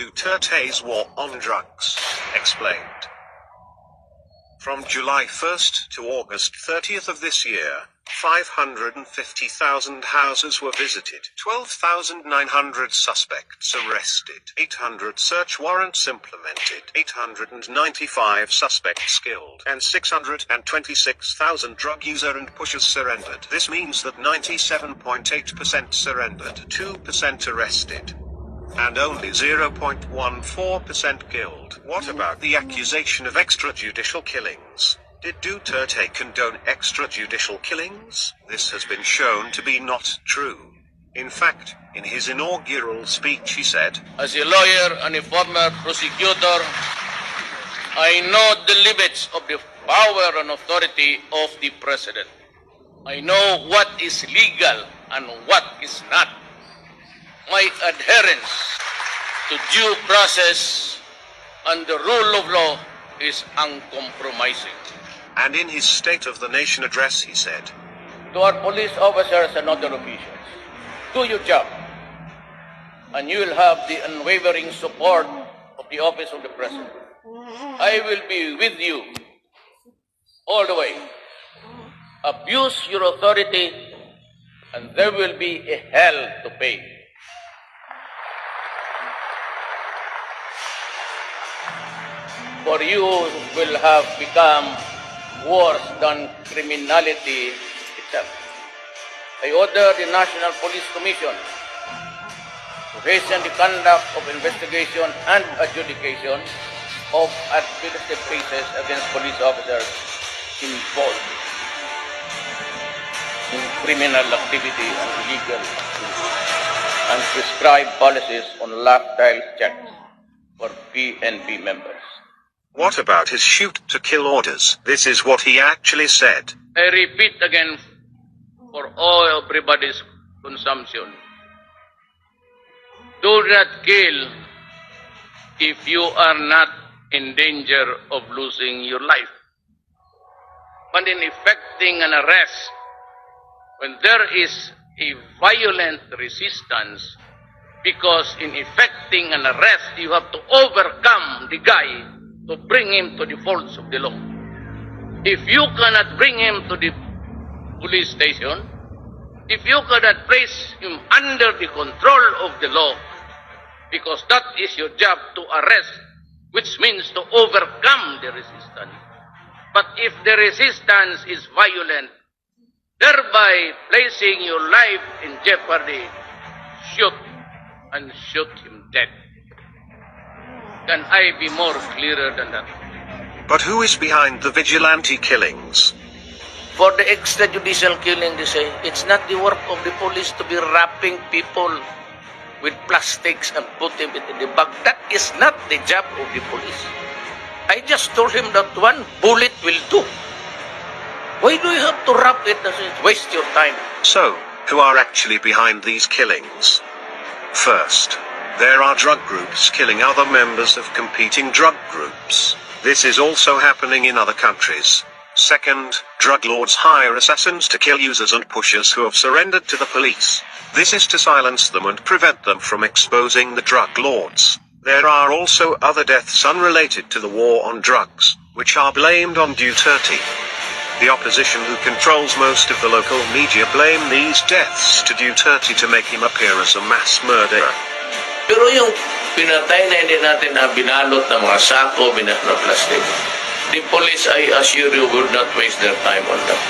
Duterte's war on drugs, explained. From July 1st to August 30th of this year, 550,000 houses were visited, 12,900 suspects arrested, 800 search warrants implemented, 895 suspects killed, and 626,000 drug user and pushers surrendered. This means that 97.8% surrendered, 2% arrested, and only 0.14% killed. What about the accusation of extrajudicial killings? Did Duterte condone extrajudicial killings? This has been shown to be not true. In fact, in his inaugural speech he said, "As a lawyer and a former prosecutor, I know the limits of the power and authority of the president. I know what is legal and what is not. My adherence to due process and the rule of law is uncompromising." And in his State of the Nation address he said, To our police officers and other officials, do your job, and you will have the unwavering support of the office of the president. I will be with you all the way. Abuse your authority, and there will be a hell to pay. For you will have become worse than criminality itself. I order the National Police Commission to hasten the conduct of investigation and adjudication of administrative cases against police officers involved in criminal activity and illegal activity, and prescribe policies on lifestyle checks for PNP members. what about his shoot to kill orders? This is what he actually said. I repeat again for all everybody's consumption. Do not kill if you are not in danger of losing your life. But in effecting an arrest, when there is a violent resistance, because in effecting an arrest, you have to overcome the guy to bring him to the folds of the law. If you cannot bring him to the police station, if you cannot place him under the control of the law, because that is your job to arrest, which means to overcome the resistance. But if the resistance is violent, thereby placing your life in jeopardy, shoot and shoot him dead. Can I be more clearer than that? But who is behind the vigilante killings? For the extrajudicial killing, they say, it's not the work of the police to be wrapping people with plastics and put them in the bag. That is not the job of the police. I just told him that one bullet will do. Why do you have to wrap it? Waste your time. So, who are actually behind these killings? First, there are drug groups killing other members of competing drug groups. This is also happening in other countries. Second, drug lords hire assassins to kill users and pushers who have surrendered to the police. This is to silence them and prevent them from exposing the drug lords. There are also other deaths unrelated to the war on drugs, which are blamed on Duterte. The opposition, who controls most of the local media, blame these deaths to Duterte to make him appear as a mass murderer. Pero yung pinatay na hindi natin na binalot ng mga sako, na plastic, the police, I assure you, would not waste their time on that.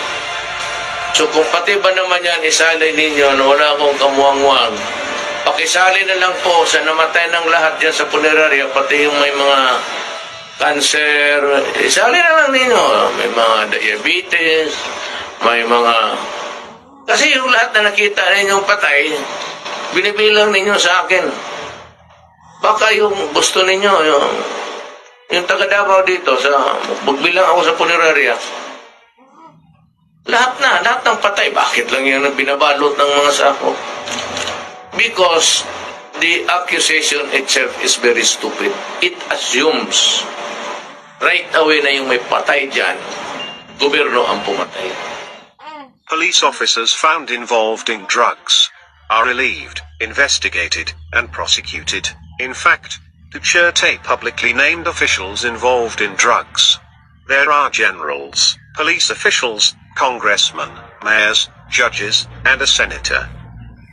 So kung pati ba naman yan isalay ninyo na wala akong kamuang-muang, pakisali na lang po sa namatay ng lahat dyan sa punerarya, pati yung may mga cancer, isali na lang ninyo. May mga diabetes, may mga... Kasi yung lahat na nakita ninyong patay, binibilang ninyo sa akin. Baka yung gusto ninyo, yung taga-Davao dito, magbilang ako sa punerarya, lahat ng patay. Bakit lang yan ang binabalot ng mga sako? Because the accusation itself is very stupid. It assumes right away na yung may patay dyan, gobyerno ang pumatay. Police officers found involved in drugs are relieved, investigated, and prosecuted. In fact, Duterte publicly named officials involved in drugs. There are generals, police officials, congressmen, mayors, judges, and a senator.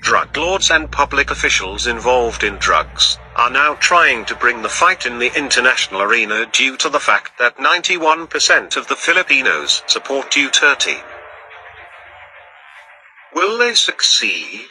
Drug lords and public officials involved in drugs are now trying to bring the fight in the international arena due to the fact that 91% of the Filipinos support Duterte. Will they succeed?